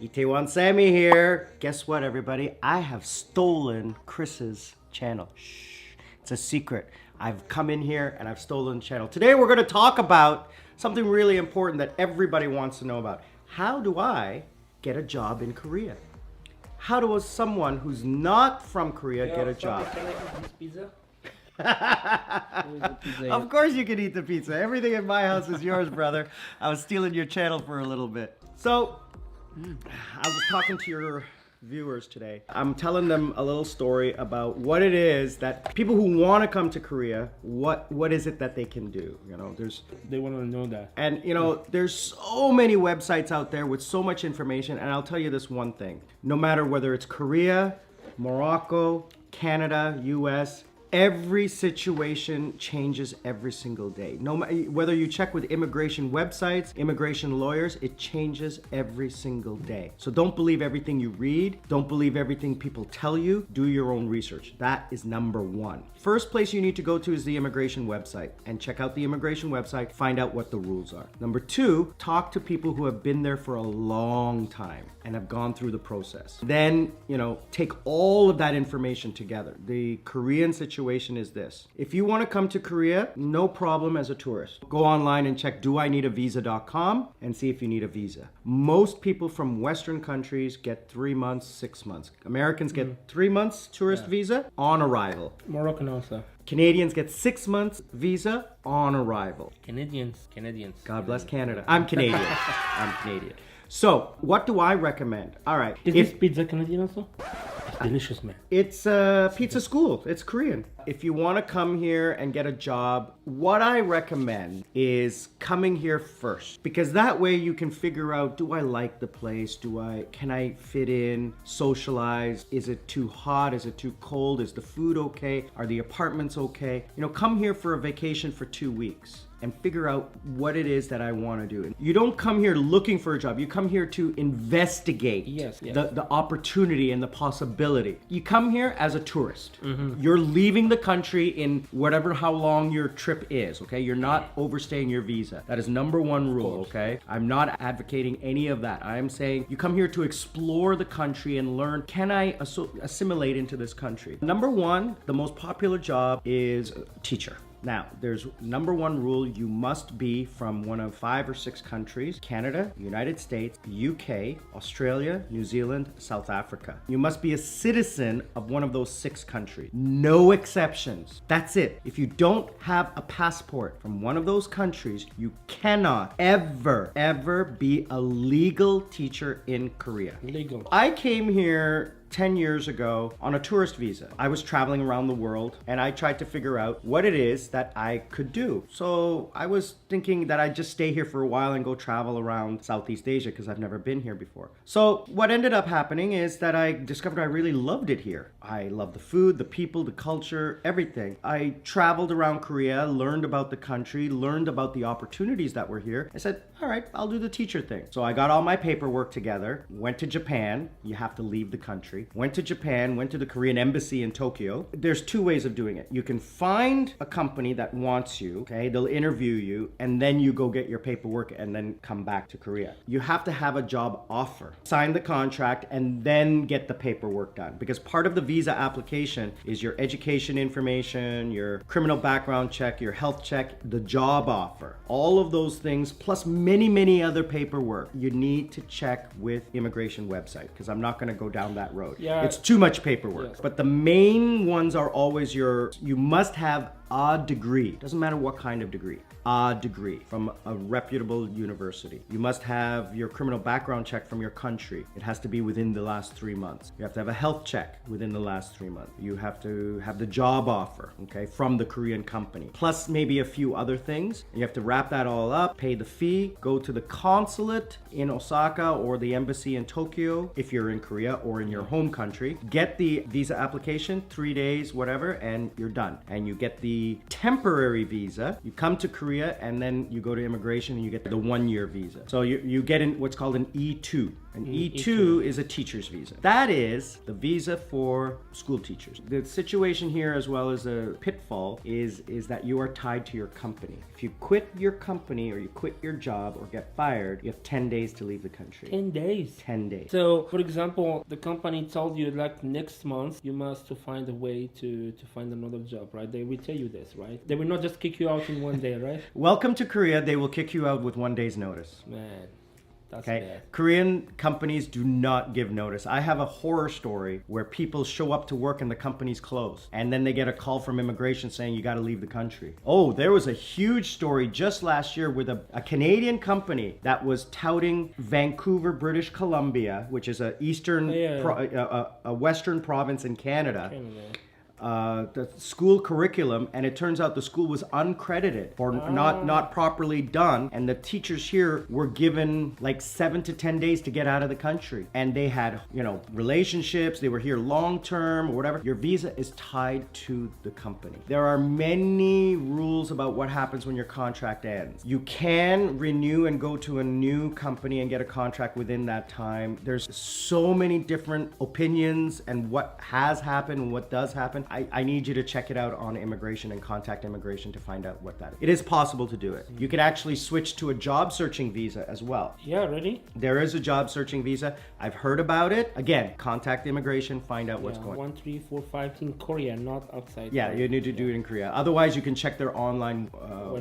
Itaewon Sammy here. Guess what, everybody? I have stolen Chris's channel. Shh, it's a secret. I've come in here and I've stolen the channel. Today we're going to talk about something really important that everybody wants to know about. How do I get a job in Korea? How does someone who's not from Korea get a job? Can I eat this pizza? Of course you can eat the pizza. Everything in my house is yours, brother. I was stealing your channel for a little bit. So, I was talking to your viewers today. I'm telling them a little story about what it is that people who want to come to Korea, what is it that they can do? You know, They want to know that. and you know, there's so many websites out there with so much information, and I'll tell you this one thing. No matter whether it's Korea, Morocco, Canada, US, every situation changes every single day. Whether you check with immigration websites, immigration lawyers, it changes every single day. So don't believe everything you read. Don't believe everything people tell you. Do your own research. That is number one. First place you need to go to is the immigration website and check out the immigration website, find out what the rules are. Number two, talk to people who have been there for a long time and have gone through the process. Then, you know, take all of that information together. The Korean situation is this. If you want to come to Korea, no problem as a tourist. Go online and check doineedavisa.com and see if you need a visa. Most people from Western countries get 3 months, 6 months. Americans get 3 months tourist visa on arrival. Moroccan also. Canadians get 6 months visa on arrival. Canadians. God bless Canada. I'm Canadian. I'm Canadian. So, what do I recommend? All right. Is this pizza Canadian also? It's delicious, man. It's a pizza school. It's Korean. If you want to come here and get a job, what I recommend is coming here first, because that way you can figure out, do I like the place? Can I fit in, socialize? Is it too hot? Is it too cold? Is the food okay? Are the apartments okay? You know, come here for a vacation for 2 weeks and figure out what it is that I want to do. You don't come here looking for a job. You come here to investigate the opportunity and the possibility. You come here as a tourist. You're leaving the country in how long your trip is, okay? You're not overstaying your visa. That is number one rule, okay? I'm not advocating any of that. I am saying you come here to explore the country and learn, can I assimilate into this country? Number one, the most popular job is teacher. Now, there's number one rule, you must be from one of 5 or 6 countries: Canada, United States, UK, Australia, New Zealand, South Africa. You must be a citizen of one of those 6 countries. No exceptions. That's it. If you don't have a passport from one of those countries, you cannot ever be a legal teacher in Korea. Legal. I came here 10 years ago on a tourist visa. I was traveling around the world and I tried to figure out what it is that I could do. So I was thinking that I'd just stay here for a while and go travel around Southeast Asia because I've never been here before. So what ended up happening is that I discovered I really loved it here. I love the food, the people, the culture, everything. I traveled around Korea, learned about the country, learned about the opportunities that were here. I said, all right, I'll do the teacher thing. So I got all my paperwork together, went to Japan. You have to leave the country. Went to Japan, went to the Korean embassy in Tokyo. There's 2 ways of doing it. You can find a company that wants you, okay? They'll interview you, and then you go get your paperwork and then come back to Korea. You have to have a job offer. Sign the contract and then get the paperwork done, because part of the visa application is your education information, your criminal background check, your health check, the job offer. All of those things, plus many other paperwork, you need to check with immigration website, because I'm not going to go down that road. Yeah. It's too much paperwork. Yes. But the main ones are always you must have a degree. Doesn't matter what kind of degree. A degree from a reputable university. You must have your criminal background check from your country. It has to be within the last 3 months. You have to have a health check within the last 3 months. You have to have the job offer, okay, from the Korean company. Plus maybe a few other things. And you have to wrap that all up, pay the fee, go to the consulate in Osaka or the embassy in Tokyo if you're in Korea or in your home country. Get the visa application, 3 days, whatever, and you're done. And you get the the temporary visa. You come to Korea and then you go to immigration and you get the 1-year visa. So you get in what's called an E2. An E2 is a teacher's visa. That is the visa for school teachers. The situation here, as well as a pitfall, is that you are tied to your company. If you quit your company or you quit your job or get fired, you have 10 days to leave the country. 10 days. 10 days. So, for example, the company told you like next month you must to find a way to find another job, right? They will tell you this, right? They will not just kick you out in one day, right? Welcome to Korea. They will kick you out with 1 day's notice. Man. That's Okay, bad. Korean companies do not give notice. I have a horror story where people show up to work and the company's closed, and then they get a call from immigration saying you got to leave the country. Oh, there was a huge story just last year with a Canadian company that was touting Vancouver, British Columbia, which is a a western province in Canada. The school curriculum, and it turns out the school was uncredited or not properly done, and the teachers here were given like 7 to 10 days to get out of the country, and they had relationships, they were here long term or whatever. Your visa is tied to the company. There are many rules about what happens when your contract ends. You can renew and go to a new company and get a contract within that time. There's so many different opinions and what has happened and what does happen. I need you to check it out on immigration and contact immigration to find out what that is. It is possible to do it. You could actually switch to a job searching visa as well. Yeah, really? There is a job searching visa. I've heard about it. Again, contact immigration, find out what's going on. 1, 3, 4, 5 in Korea, not outside. Yeah, you need to do it in Korea. Otherwise, you can check their online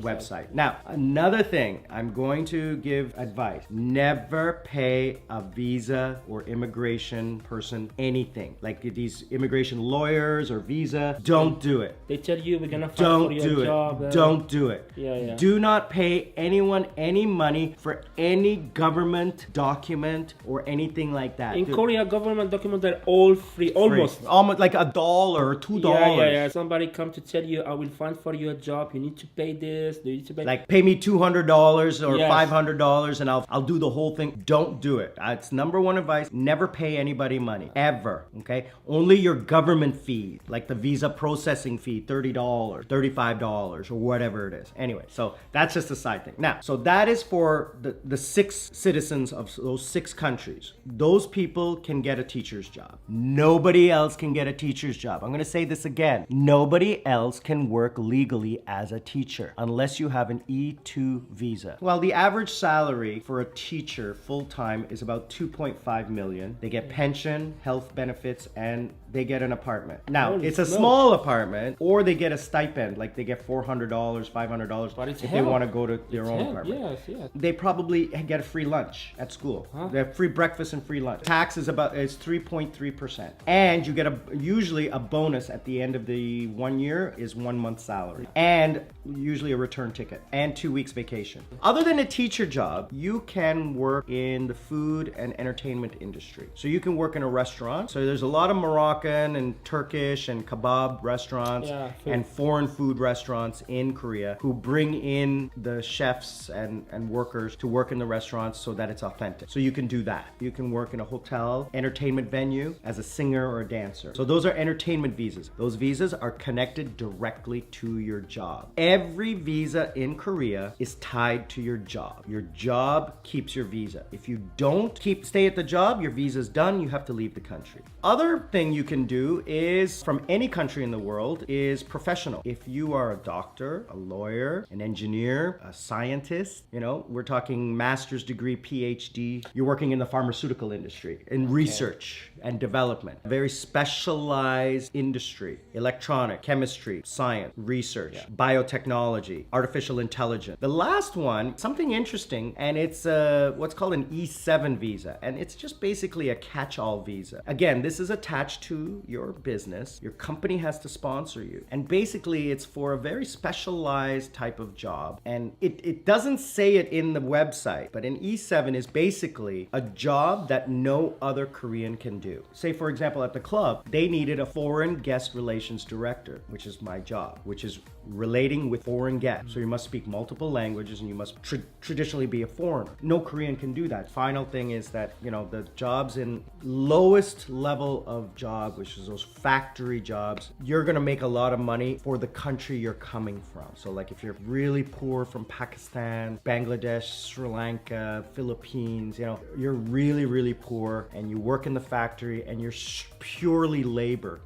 website. Now, another thing, I'm going to give advice. Never pay a visa or immigration person anything. Like these immigration lawyers or visa, don't do it. They tell you we're gonna fight for your job. Don't do it. Yeah. Do not pay anyone any money for any government document or anything like that. In Korea, government documents are all free, almost. Almost like $1 or $2. Yeah. Somebody come to tell you, I will find for you a job. You need to pay this. You need to pay. Like pay me $200 or Yes. $500 and I'll do the whole thing. Don't do it. It's number one advice. Never pay anybody money ever. Okay. Only your government fee, like the visa processing fee, $30, $35 or whatever it is. Anyway, so that's just a side thing. Now, so that is for the 6 citizens of those 6 countries. Those people can get a teacher's job. Nobody else can get a teacher's job. I'm going to say this again. Nobody else can work legally as a teacher unless you have an E2 visa. Well, the average salary for a teacher full-time is about 2.5 million. They get pension, health benefits, and they get an apartment. Now, it's a small apartment, or they get a stipend, like they get $400, $500 if they want to go to their own apartment. Yes. They probably get a free lunch at school. They have free breakfast and free lunch. Tax is 3.3%. And you get usually a bonus at the end of the 1 year is 1 month's salary. And usually a return ticket and 2 weeks vacation. Other than a teacher job, you can work in the food and entertainment industry. So you can work in a restaurant. So there's a lot of Moroccan and Turkish and kebab restaurants and foreign food restaurants in Korea who bring in the chefs and workers to work in the restaurants so that it's authentic. So you can do that. You can work in a hotel, entertainment venue as a singer or a dancer. So those are entertainment visas. Those visas are connected directly to your job. Every visa in Korea is tied to your job. Your job keeps your visa. If you don't stay at the job, your visa's done, you have to leave the country. Other thing you can do is, from any country in the world, is professional. If you are a doctor, a lawyer, an engineer, a scientist, we're talking master's degree, PhD, you're working in the pharmaceutical industry, in research and development, a very specialized industry, electronic, chemistry, science, research, biotechnology, artificial intelligence. The last one, something interesting, and it's what's called an E7 visa, and it's just basically a catch-all visa. Again, this is attached to your business. Your company has to sponsor you, and basically it's for a very specialized type of job, and it doesn't say it in the website, but an E7 is basically a job that no other Korean can do. Say, for example, at the club, they needed a foreign guest relations director, which is my job, which is relating with foreign guests. So you must speak multiple languages and you must traditionally be a foreigner. No Korean can do that. Final thing is that, the jobs in lowest level of job, which is those factory jobs, you're gonna make a lot of money for the country you're coming from. So like if you're really poor from Pakistan, Bangladesh, Sri Lanka, Philippines, you know, you're really, really poor and you work in the factory and you're purely labor,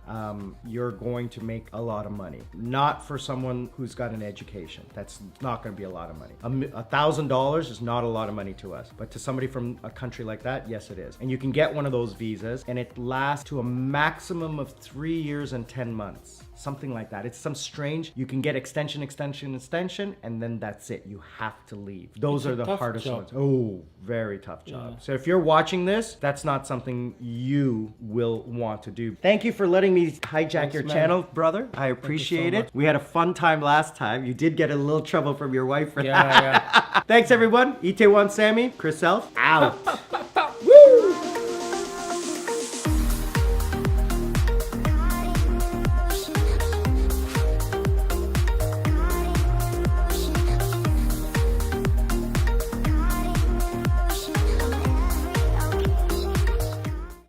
you're going to make a lot of money. Not for someone who's got an education. That's not gonna be a lot of money. $1,000 is not a lot of money to us, but to somebody from a country like that, yes it is. And you can get one of those visas and it lasts to a maximum of 3 years and 10 months. Something like that. It's some strange, you can get extension, and then that's it. You have to leave. Those are the hardest ones. Oh, very tough job. So if you're watching this, that's not something you will want to do. Thank you for letting me hijack your channel, brother. I appreciate it. We had a fun time last time. You did get a little trouble from your wife for that. Thanks everyone. Itaewon Sammy, Chris Elf, out.